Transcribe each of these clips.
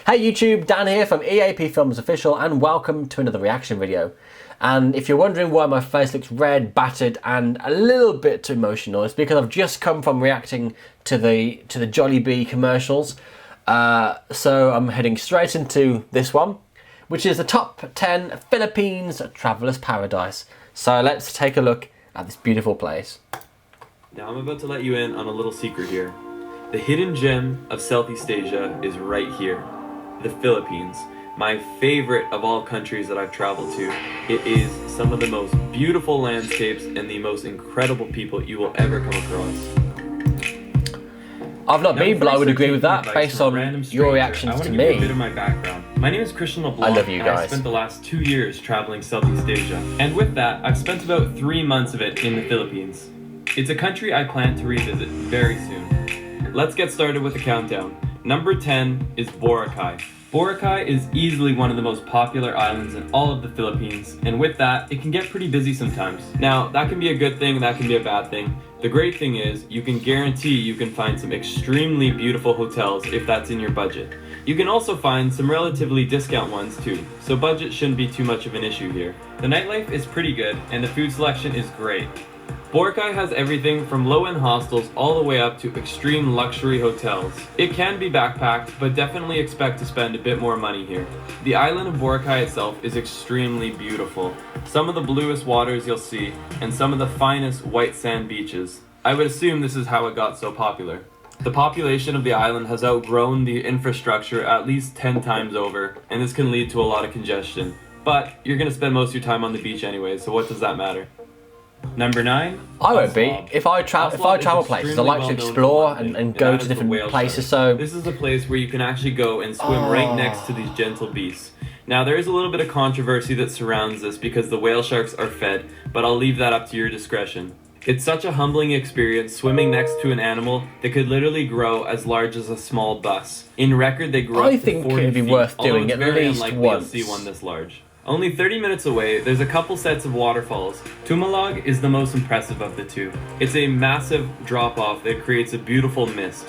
Hey YouTube, Dan here from EAP Films Official and welcome to another reaction video. And if you're wondering why my face looks red, battered and a little bit emotional, it's because I've just come from reacting to the Jollibee commercials. So I'm heading straight into this one, which is the top 10 Philippines Traveller's Paradise. So let's take a look at this beautiful place. Now I'm about to let you in on a little secret here. The hidden gem of Southeast Asia is right here. The Philippines, my favorite of all countries that I've traveled to. It is some of the most beautiful landscapes and the most incredible people you will ever come across. I've not been, but I would agree with that based on your reactions to me. A bit of my background. My name is Christian LeBlanc. I love you guys. I spent the last 2 years traveling Southeast Asia, and with that, I've spent about 3 months of it in the Philippines. It's a country I plan to revisit very soon. Let's get started with the countdown. Number 10 is Boracay. Boracay is easily one of the most popular islands in all of the Philippines, and with that, it can get pretty busy sometimes. Now, that can be a good thing, that can be a bad thing. The great thing is, you can guarantee you can find some extremely beautiful hotels if that's in your budget. You can also find some relatively discount ones too, so budget shouldn't be too much of an issue here. The nightlife is pretty good, and the food selection is great. Boracay has everything from low-end hostels all the way up to extreme luxury hotels. It can be backpacked, but definitely expect to spend a bit more money here. The island of Boracay itself is extremely beautiful. Some of the bluest waters you'll see, and some of the finest white sand beaches. I would assume this is how it got so popular. The population of the island has outgrown the infrastructure at least 10 times over, and this can lead to a lot of congestion. But you're going to spend most of your time on the beach anyway, so what does that matter? Number 9. I won't be. If I travel places, I like to explore and go to different places. So this is a place where you can actually go and swim right next to these gentle beasts. Now there is a little bit of controversy that surrounds this because the whale sharks are fed, but I'll leave that up to your discretion. It's such a humbling experience swimming next to an animal that could literally grow as large as a small bus. In record, they grow up to 40 feet. I think it'd be worth doing at least once. You'll see one this large. Only 30 minutes away, there's a couple sets of waterfalls. Tumalog is the most impressive of the two. It's a massive drop-off that creates a beautiful mist.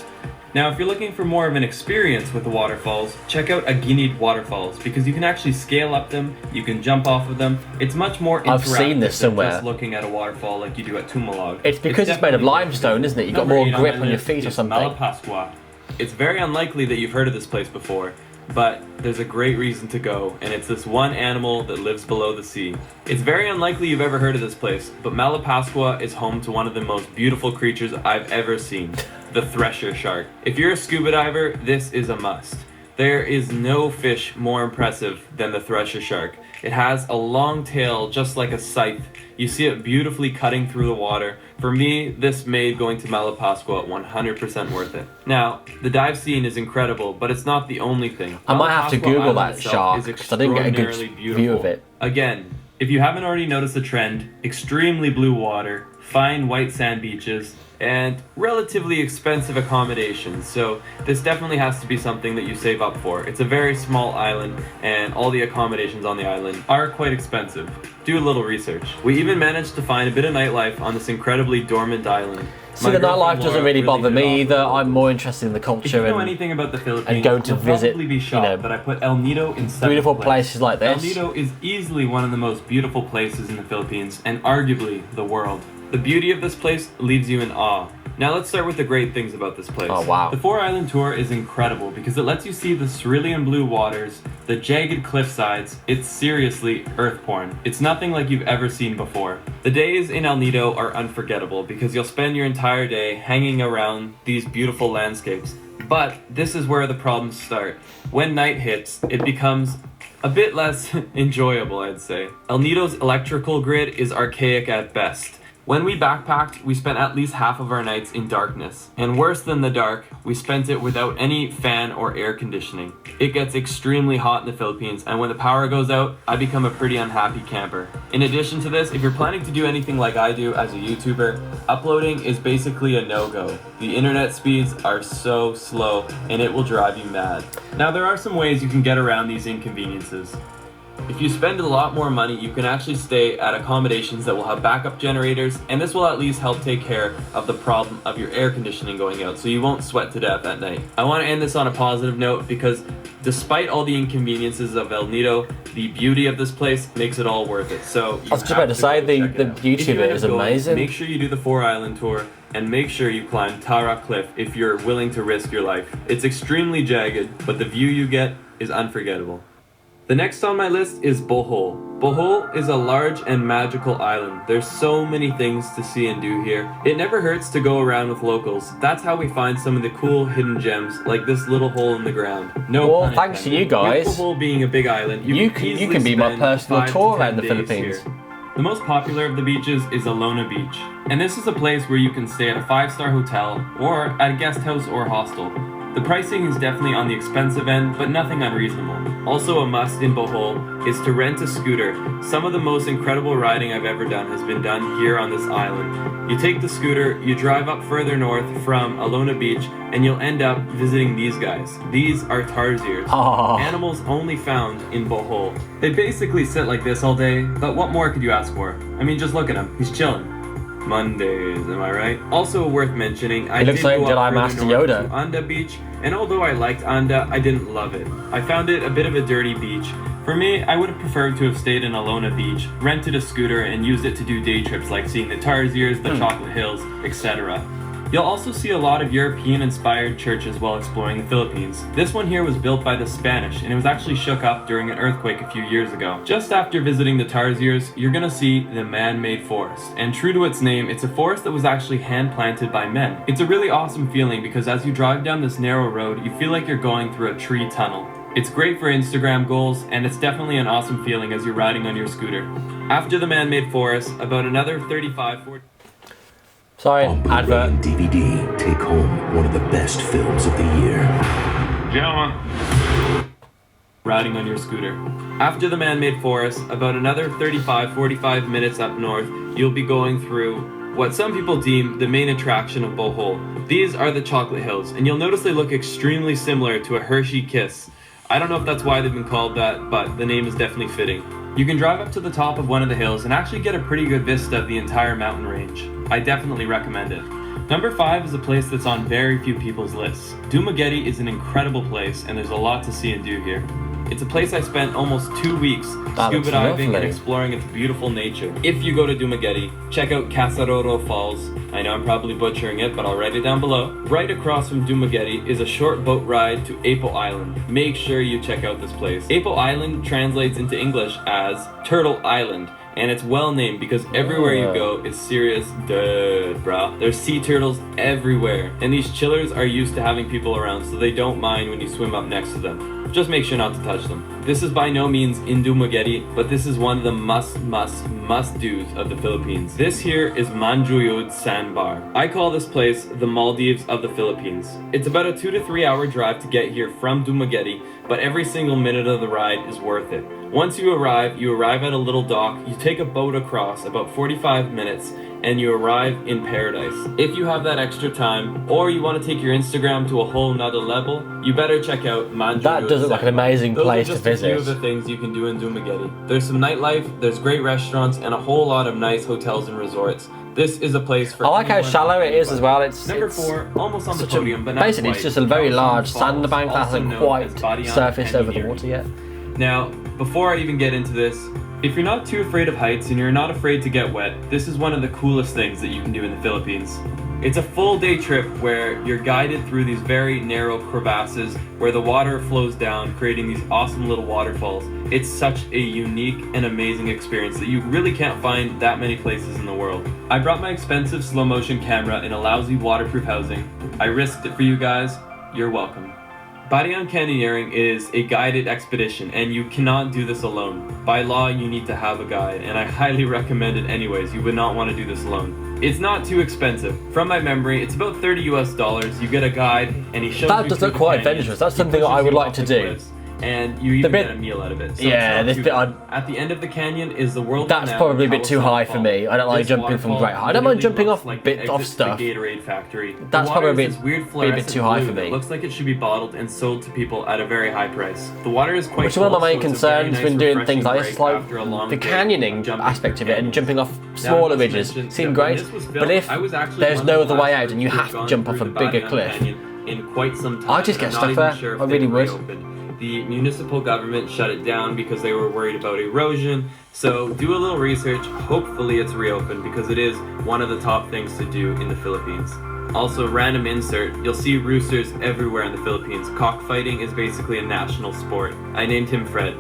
Now, if you're looking for more of an experience with the waterfalls, check out Aguinid Waterfalls, because you can actually scale up them, you can jump off of them. It's much more interactive. I've seen this somewhere. Than just looking at a waterfall like you do at Tumalog. It's because it's made of limestone, isn't it? You've got more grip on your feet or something. Malapascua. It's very unlikely that you've heard of this place before, but there's a great reason to go, and it's this one animal that lives below the sea. It's very unlikely you've ever heard of this place, but Malapascua is home to one of the most beautiful creatures I've ever seen, the thresher shark. If you're a scuba diver, this is a must. There is no fish more impressive than the thresher shark. It has a long tail just like a scythe. You see it beautifully cutting through the water. For me, this made going to Malapascua 100% worth it. Now, the dive scene is incredible, but it's not the only thing. I might have to Google that shark, because I didn't get a good view of it. Again, if you haven't already noticed the trend, extremely blue water, fine white sand beaches, and relatively expensive accommodations, so this definitely has to be something that you save up for. It's a very small island, and all the accommodations on the island are quite expensive. Do a little research. We even managed to find a bit of nightlife on this incredibly dormant island. So the nightlife doesn't really bother me either. I'm more interested in the culture if you know anything about the Philippines, and going to visit, be shocked that I put El Nido in beautiful places like this. El Nido is easily one of the most beautiful places in the Philippines, and arguably the world. The beauty of this place leaves you in awe. Now let's start with the great things about this place. Oh wow. The 4-island tour is incredible because it lets you see the cerulean blue waters, the jagged cliff sides. It's seriously earth porn. It's nothing like you've ever seen before. The days in El Nido are unforgettable because you'll spend your entire day hanging around these beautiful landscapes. But this is where the problems start. When night hits, it becomes a bit less enjoyable, I'd say. El Nido's electrical grid is archaic at best. When we backpacked, we spent at least half of our nights in darkness. And worse than the dark, we spent it without any fan or air conditioning. It gets extremely hot in the Philippines, and when the power goes out, I become a pretty unhappy camper. In addition to this, if you're planning to do anything like I do as a YouTuber, uploading is basically a no-go. The internet speeds are so slow, and it will drive you mad. Now there are some ways you can get around these inconveniences. If you spend a lot more money, you can actually stay at accommodations that will have backup generators, and this will at least help take care of the problem of your air conditioning going out, so you won't sweat to death at night. I want to end this on a positive note because despite all the inconveniences of El Nido, the beauty of this place makes it all worth it. So I was just about to say the beauty of it is amazing. Make sure you do the 4-island tour, and make sure you climb Tara Cliff if you're willing to risk your life. It's extremely jagged, but the view you get is unforgettable. The next on my list is Bohol. Bohol is a large and magical island. There's so many things to see and do here. It never hurts to go around with locals. That's how we find some of the cool hidden gems, like this little hole in the ground. Well, thanks to you guys. With Bohol being a big island, you can be my personal tour around the Philippines. Here. The most popular of the beaches is Alona Beach, and this is a place where you can stay at a 5-star hotel or at a guest house or hostel. The pricing is definitely on the expensive end, but nothing unreasonable. Also a must in Bohol is to rent a scooter. Some of the most incredible riding I've ever done has been done here on this island. You take the scooter, you drive up further north from Alona Beach, and you'll end up visiting these guys. These are tarsiers, animals only found in Bohol. They basically sit like this all day, but what more could you ask for? I mean, just look at him, he's chilling. Mondays, am I right? Also worth mentioning, I did go up further north to Anda Beach, and although I liked Anda, I didn't love it. I found it a bit of a dirty beach. For me, I would have preferred to have stayed in Alona Beach, rented a scooter, and used it to do day trips like seeing the tarsiers, the chocolate hills, etc. You'll also see a lot of European-inspired churches while exploring the Philippines. This one here was built by the Spanish, and it was actually shook up during an earthquake a few years ago. Just after visiting the tarsiers, you're gonna see the man-made forest. And true to its name, it's a forest that was actually hand-planted by men. It's a really awesome feeling because as you drive down this narrow road, you feel like you're going through a tree tunnel. It's great for Instagram goals, and it's definitely an awesome feeling as you're riding on your scooter. After the man-made forest, about another 35-40... Sorry, advert. And DVD take home one of the best films of the year. Gentlemen. Riding on your scooter. After the man-made forest, about another 45 minutes up north, you'll be going through what some people deem the main attraction of Bohol. These are the chocolate hills, and you'll notice they look extremely similar to a Hershey Kiss. I don't know if that's why they've been called that, but the name is definitely fitting. You can drive up to the top of one of the hills and actually get a pretty good vista of the entire mountain range. I definitely recommend it. Number 5 is a place that's on very few people's lists. Dumaguete is an incredible place, and there's a lot to see and do here. It's a place I spent almost 2 weeks scuba diving and exploring its beautiful nature. If you go to Dumaguete, check out Casaroro Falls. I know I'm probably butchering it, but I'll write it down below. Right across from Dumaguete is a short boat ride to Apo Island. Make sure you check out this place. Apo Island translates into English as Turtle Island, and it's well named because everywhere you go is serious dirt, bro. There's sea turtles everywhere, and these chillers are used to having people around, so they don't mind when you swim up next to them. Just make sure not to touch them. This is by no means in Dumaguete, but this is one of the must-do's of the Philippines. This here is Manjuyud Sandbar. I call this place the Maldives of the Philippines. It's about a 2 to 3 hour drive to get here from Dumaguete, but every single minute of the ride is worth it. Once you arrive at a little dock, you take a boat across about 45 minutes, and you arrive in paradise. If you have that extra time, or you want to take your Instagram to a whole nother level, you better check out Manjuyud. That does look like an amazing place to visit. Those are just a few of the things you can do in Dumaguete. There's some nightlife, there's great restaurants, and a whole lot of nice hotels and resorts. This is a place for... I like how shallow it is as well. It's Number 4, almost on the podium, but not basically quite. it's just a very large sandbank that hasn't quite Badian surfaced over the Canyoneering. water yet. Now, before I even get into this, if you're not too afraid of heights and you're not afraid to get wet, this is one of the coolest things that you can do in the Philippines. It's a full day trip where you're guided through these very narrow crevasses where the water flows down, creating these awesome little waterfalls. It's such a unique and amazing experience that you really can't find that many places in the world. I brought my expensive slow motion camera in a lousy waterproof housing. I risked it for you guys. You're welcome. Badian Canyoneering is a guided expedition, and you cannot do this alone. By law, you need to have a guide, and I highly recommend it anyways. You would not want to do this alone. It's not too expensive. From my memory, it's about $30 US. You get a guide, and he shows you That does look quite adventurous. That's something that I would like to do. and you even get a meal out of it. So yeah, this bit at the end of the canyon is the world. That's probably a bit too high for me. I don't like jumping from great height. I don't mind jumping off bits off stuff. The Gatorade factory. That's probably a bit too high for me. It looks like it should be bottled and sold to people at a very high price. The water is quite. Which is one of my main concerns when doing things like this, like the canyoning canyoning aspect of it and jumping off smaller ridges seem great. But if there's no other way out and you have to jump off a bigger cliff, in quite some time, I'd just get stuck there. I really would. The municipal government shut it down because they were worried about erosion. So do a little research. Hopefully it's reopened because it is one of the top things to do in the Philippines. Also, random insert, you'll see roosters everywhere in the Philippines. Cockfighting is basically a national sport. I named him Fred.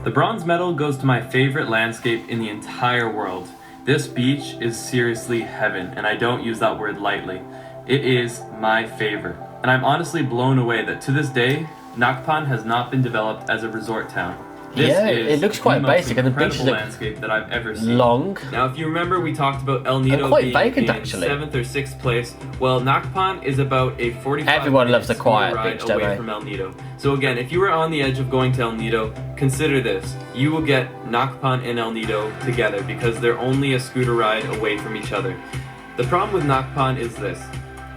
The bronze medal goes to my favorite landscape in the entire world. This beach is seriously heaven, and I don't use that word lightly. It is my favorite. And I'm honestly blown away that to this day, Nakpan has not been developed as a resort town. This it looks quite basic, and the beach is landscape that I've ever seen. Long. Now, if you remember, we talked about El Nido quite being vacant, in actually. 7th or 6th place. Well, Nakpan is about a 45 Everyone loves a quiet ride beach, don't away they? from El Nido. So again, if you were on the edge of going to El Nido, consider this: you will get Nakpan and El Nido together because they're only a scooter ride away from each other. The problem with Nakpan is this: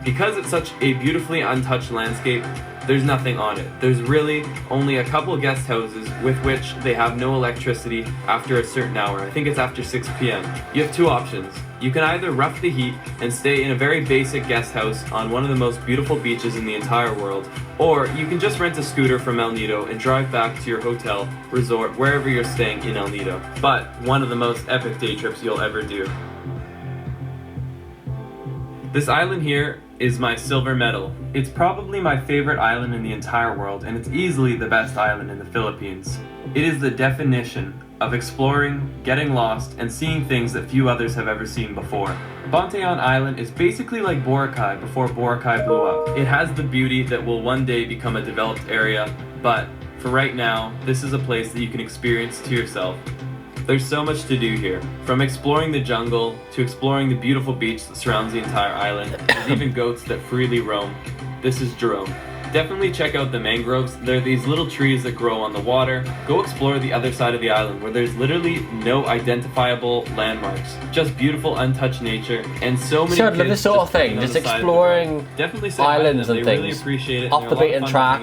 because it's such a beautifully untouched landscape, there's nothing on it. There's really only a couple guest houses with which they have no electricity after a certain hour. I think it's after 6 p.m. You have two options. You can either rough the heat and stay in a very basic guest house on one of the most beautiful beaches in the entire world, or you can just rent a scooter from El Nido and drive back to your hotel, resort, wherever you're staying in El Nido. But one of the most epic day trips you'll ever do. This island here is my silver medal. It's probably my favorite island in the entire world, and it's easily the best island in the Philippines. It is the definition of exploring, getting lost, and seeing things that few others have ever seen before. Bantayan Island is basically like Boracay before Boracay blew up. It has the beauty that will one day become a developed area, but for right now, this is a place that you can experience to yourself. There's so much to do here, from exploring the jungle to exploring the beautiful beach that surrounds the entire island. There's even goats that freely roam. This is Jerome. Definitely check out the mangroves. They're these little trees that grow on the water. Go explore the other side of the island where there's literally no identifiable landmarks. Just beautiful untouched nature and so many I love this sort of thing, just exploring islands and really things appreciate it, off the beaten track.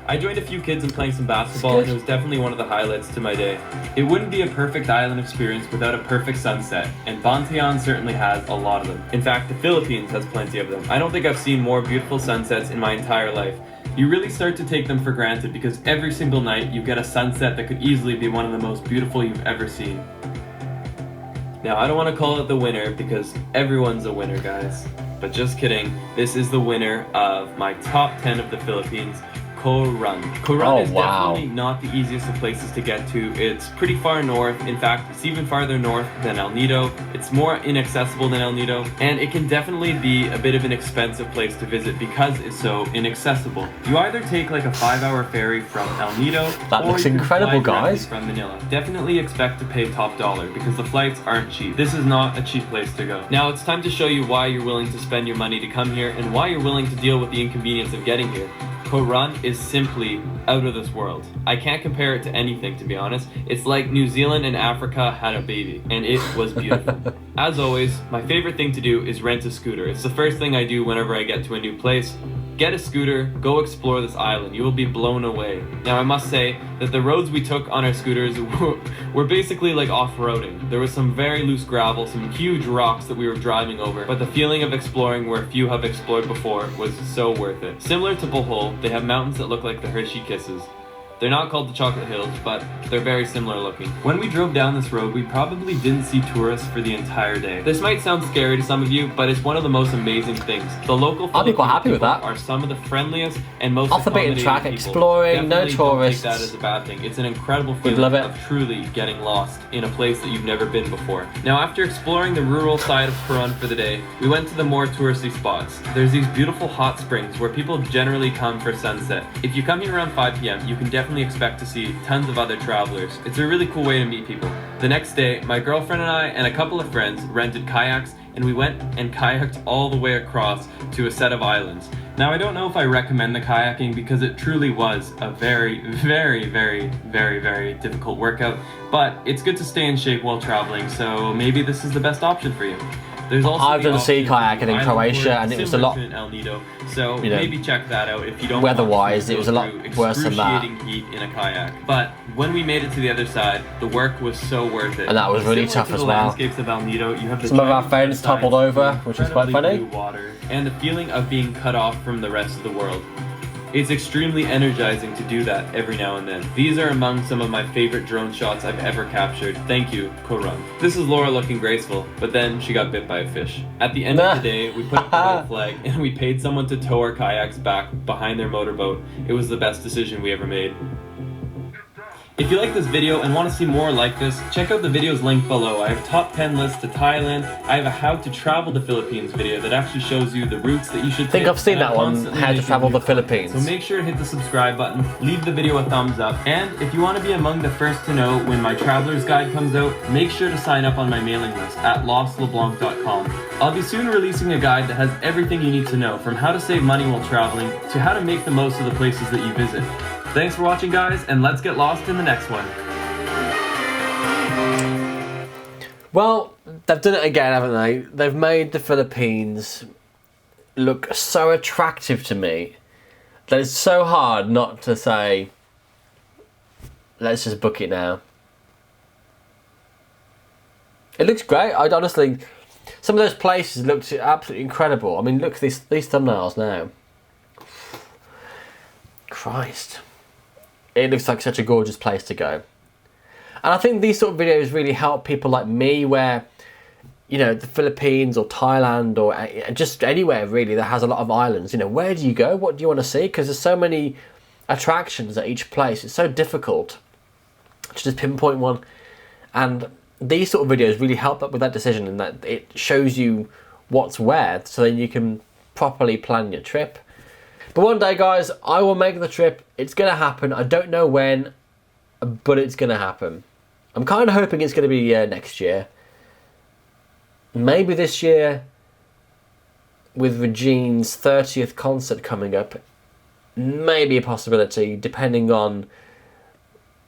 I joined a few kids in playing some basketball, and it was definitely one of the highlights to my day. It wouldn't be a perfect island experience without a perfect sunset, and Bantayan certainly has a lot of them. In fact, the Philippines has plenty of them. I don't think I've seen more beautiful sunsets in my entire life. You really start to take them for granted because every single night you get a sunset that could easily be one of the most beautiful you've ever seen. Now, I don't want to call it the winner because everyone's a winner, guys. But just kidding, this is the winner of my top 10 of the Philippines. Coron. Coron is definitely not the easiest of places to get to. It's pretty far north. In fact, it's even farther north than El Nido. It's more inaccessible than El Nido, and it can definitely be a bit of an expensive place to visit because it's so inaccessible. You either take like a 5-hour ferry from El Nido, that looks incredible, guys. From Manila. Definitely expect to pay top dollar because the flights aren't cheap. This is not a cheap place to go. Now it's time to show you why you're willing to spend your money to come here and why you're willing to deal with the inconvenience of getting here. Coron is simply out of this world. I can't compare it to anything, to be honest. It's like New Zealand and Africa had a baby, and it was beautiful. As always, my favorite thing to do is rent a scooter. It's the first thing I do whenever I get to a new place. Get a scooter, go explore this island. You will be blown away. Now, I must say that the roads we took on our scooters were basically like off-roading. There was some very loose gravel, some huge rocks that we were driving over, but the feeling of exploring where few have explored before was so worth it. Similar to Bohol, they have mountains that look like the Hershey Kisses. They're not called the Chocolate Hills, but they're very similar looking. When we drove down this road, we probably didn't see tourists for the entire day. This might sound scary to some of you, but it's one of the most amazing things. The local I'll be quite happy with that. Are some of the friendliest and most off the beaten track, people. exploring, no tourists. Don't take that as a bad thing. It's an incredible feeling of truly getting lost in a place that you've never been before. Now, after exploring the rural side of Coron for the day, we went to the more touristy spots. There's these beautiful hot springs where people generally come for sunset. If you come here around 5 p.m., you can definitely definitely expect to see tons of other travelers. It's a really cool way to meet people. The next day, my girlfriend and I and a couple of friends rented kayaks, and we went and kayaked all the way across to a set of islands. Now, I don't know if I recommend the kayaking because it truly was a very difficult workout, but it's good to stay in shape while traveling, so maybe this is the best option for you. There's also I've done sea kayaking in Croatia, and it was a lot. El Nido, so maybe check that out if you don't. Weather-wise, it was a lot worse than that. Excruciating heat in a kayak. But when we made it to the other side, the work was so worth it. And that was really tough as well. Landscapes of El Nido, you have the some of our friends toppled over, which was quite funny. Water, and the feeling of being cut off from the rest of the world. It's extremely energizing to do that every now and then. These are among some of my favorite drone shots I've ever captured. Thank you, Korun. This is Laura looking graceful, but then she got bit by a fish. At the end of the day, we put up the white flag and we paid someone to tow our kayaks back behind their motorboat. It was the best decision we ever made. If you like this video and want to see more like this, check out the videos linked below. I have top 10 lists to Thailand. I have a how to travel the Philippines video that actually shows you the routes that you should take. I think I've seen that one, how to travel the Philippines. So make sure to hit the subscribe button, leave the video a thumbs up, and if you want to be among the first to know when my traveler's guide comes out, make sure to sign up on my mailing list at lostleblanc.com. I'll be soon releasing a guide that has everything you need to know, from how to save money while traveling to how to make the most of the places that you visit. Thanks for watching, guys, and let's get lost in the next one. Well, they've done it again, haven't they? They've made the Philippines look so attractive to me that it's so hard not to say, let's just book it now. It looks great. I'd honestly, some of those places looked absolutely incredible. I mean, look at these thumbnails now. Christ. It looks like such a gorgeous place to go. And I think these sort of videos really help people like me where, you know, the Philippines or Thailand or just anywhere really that has a lot of islands. You know, where do you go? What do you want to see? Because there's so many attractions at each place. It's so difficult to just pinpoint one. And these sort of videos really help with that decision, in that it shows you what's where, so then you can properly plan your trip. But one day, guys, I will make the trip. It's going to happen. I don't know when, but it's going to happen. I'm kind of hoping it's going to be next year. Maybe this year, with Regine's 30th concert coming up. Maybe a possibility, depending on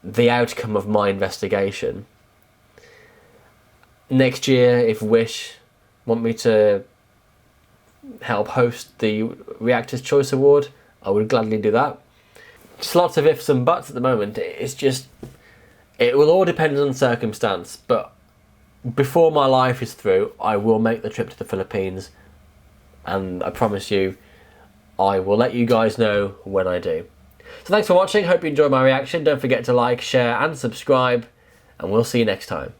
the outcome of my investigation. Next year, if Wish want me to help host the Reactors' Choice Award, I would gladly do that. Just lots of ifs and buts at the moment. It's just, it will all depend on circumstance, but before my life is through, I will make the trip to the Philippines, and I promise you, I will let you guys know when I do. So thanks for watching, hope you enjoyed my reaction. Don't forget to like, share and subscribe, and we'll see you next time.